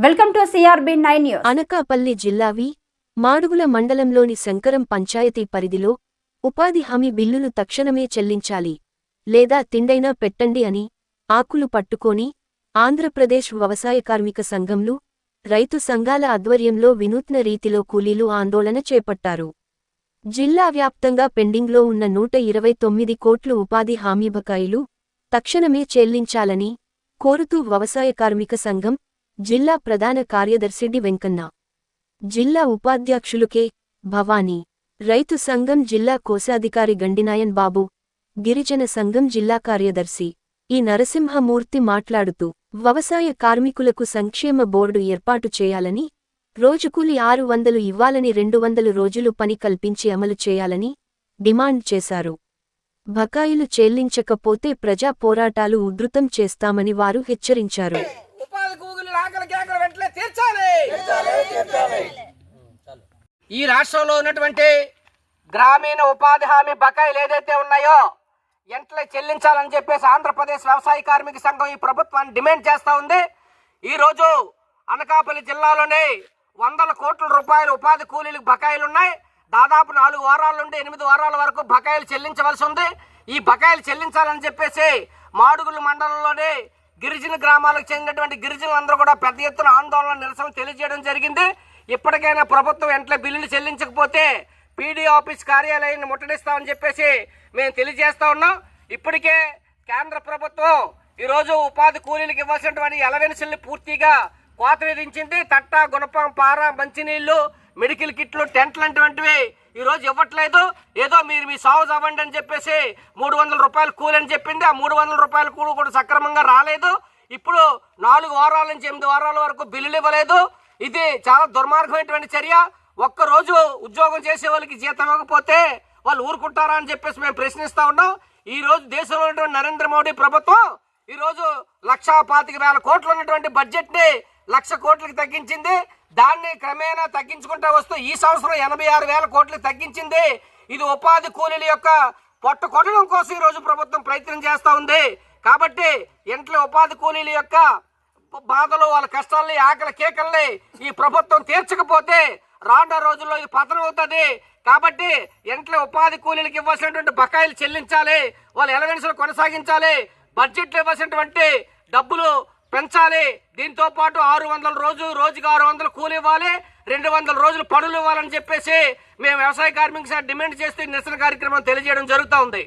Welcome to CRB 9 news. Anakapalli జిల్లావి మాడుగుల మండలంలోని శంకరం పంచాయతీ పరిధిలో ఉపాధి హామీ బిల్లులు తక్షణమే చెల్లించాలి లేదా తిండైనా పెట్టండి అని ఆకులు పట్టుకొని ఆంధ్రప్రదేశ్ వ్యవసాయ కార్మిక సంఘంలు రైతు సంఘాల ఆధ్వర్యంలో వినూత్న రీతిలో కూలీలు ఆందోళన చేపట్టారు. జిల్లా వ్యాప్తంగా పెండింగ్లో ఉన్న 129 కోట్ల ఉపాధి హామీ బకాయిలు తక్షణమే చెల్లించాలని కోరుతూ వ్యవసాయ కార్మిక సంఘం జిల్లా ప్రధాన కార్యదర్శి డి వెంకన్న, జిల్లా ఉపాధ్యక్షులు కె భవానీ, రైతు సంఘం జిల్లా కోశాధికారి గండినాయన్ బాబు, గిరిజన సంఘం జిల్లా కార్యదర్శి ఈ నరసింహమూర్తి మాట్లాడుతూ వ్యవసాయ కార్మికులకు సంక్షేమ బోర్డు ఏర్పాటు చేయాలని, రోజుకూలి 600 ఇవ్వాలని, 200 రోజులు పని కల్పించి అమలు చేయాలని డిమాండ్ చేశారు. బకాయిలు చెల్లించకపోతే ప్రజా పోరాటాలు ఉధృతం చేస్తామని వారు హెచ్చరించారు. ఈ రాష్ట్రంలో ఉన్నటువంటి గ్రామీణ ఉపాధి హామీ బకాయిలు ఏదైతే ఉన్నాయో వెంటనే చెల్లించాలని చెప్పేసి ఆంధ్రప్రదేశ్ వ్యవసాయ కార్మిక సంఘం ఈ ప్రభుత్వాన్ని డిమాండ్ చేస్తూ ఉంది. ఈరోజు అనకాపల్లి జిల్లాలోనే 100 కోట్ల రూపాయలు ఉపాధి కూలీలకు బకాయిలు ఉన్నాయి. దాదాపు 4 వారాల నుండి 8 వారాల వరకు బకాయిలు చెల్లించవలసి ఉంది. ఈ బకాయిలు చెల్లించాలని చెప్పేసి మాడుగుల మండలంలోనే గిరిజన గ్రామాలకు చెందినటువంటి గిరిజనులందరూ కూడా పెద్ద ఎత్తున ఆందోళన నిరసన తెలియజేయడం జరిగింది. ఇప్పటికైనా ప్రభుత్వం వెంటనే బిల్లులు చెల్లించకపోతే పీడీ ఆఫీస్ కార్యాలయాన్ని ముట్టడిస్తామని చెప్పేసి మేము తెలియజేస్తా ఉన్నాం. ఇప్పటికే కేంద్ర ప్రభుత్వం ఈరోజు ఉపాధి కూలీలకు ఇవ్వాల్సినటువంటి ఎలవెన్సుల్ని పూర్తిగా కోత విధించింది. తట్ట, గుణపం, పార, మంచినీళ్లు, మెడికల్ కిట్లు, టెంట్లు లాంటివి ఈరోజు ఇవ్వట్లేదు. ఏదో మీరు మీ సాగు అవ్వండి అని చెప్పేసి 300 రూపాయలు కూలి అని చెప్పింది. ఆ 300 రూపాయల కూలి కూడా సక్రమంగా రాలేదు. ఇప్పుడు 4 వారాల నుంచి 8 వారాల వరకు బిల్లులు ఇవ్వలేదు. ఇది చాలా దుర్మార్గమైనటువంటి చర్య. ఒక్కరోజు ఉద్యోగం చేసే వాళ్ళకి జీతం ఇవ్వకపోతే వాళ్ళు ఊరుకుంటారా అని చెప్పేసి మేము ప్రశ్నిస్తా ఉన్నాం. ఈ రోజు దేశంలో ఉన్నటువంటి నరేంద్ర మోడీ ప్రభుత్వం ఈరోజు 1,25,000 కోట్లు ఉన్నటువంటి బడ్జెట్ ని 1,00,000 కోట్లకి తగ్గించింది. దాన్ని క్రమేణా తగ్గించుకుంటూ వస్తూ ఈ సంవత్సరం 86,000 కోట్లకి తగ్గించింది. ఇది ఉపాధి కూలీల యొక్క పొట్ట కొట్టడం కోసం ఈ రోజు ప్రభుత్వం ప్రయత్నం చేస్తూ ఉంది. కాబట్టి ఇంట్లో ఉపాధి కూలీల యొక్క బాధలు, వాళ్ళ కష్టాలని, ఆకలి కేకల్ని ఈ ప్రభుత్వం తీర్చకపోతే రానున్న రోజుల్లో ఇది పతనం అవుతుంది. కాబట్టి ఇంట్లో ఉపాధి కూలీలకు ఇవ్వాల్సినటువంటి బకాయిలు చెల్లించాలి, వాళ్ళ ఎలవెన్సులు కొనసాగించాలి, బడ్జెట్లో ఇవ్వాల్సినటువంటి డబ్బులు పెంచాలి. దీంతో పాటు 600 రోజుకి 600 కూలి ఇవ్వాలి, 200 రోజులు పనులు ఇవ్వాలని చెప్పేసి మేము వ్యవసాయ కార్మిక శాఖ డిమాండ్ చేస్తూ నిరసన కార్యక్రమం తెలియజేయడం జరుగుతూ ఉంది.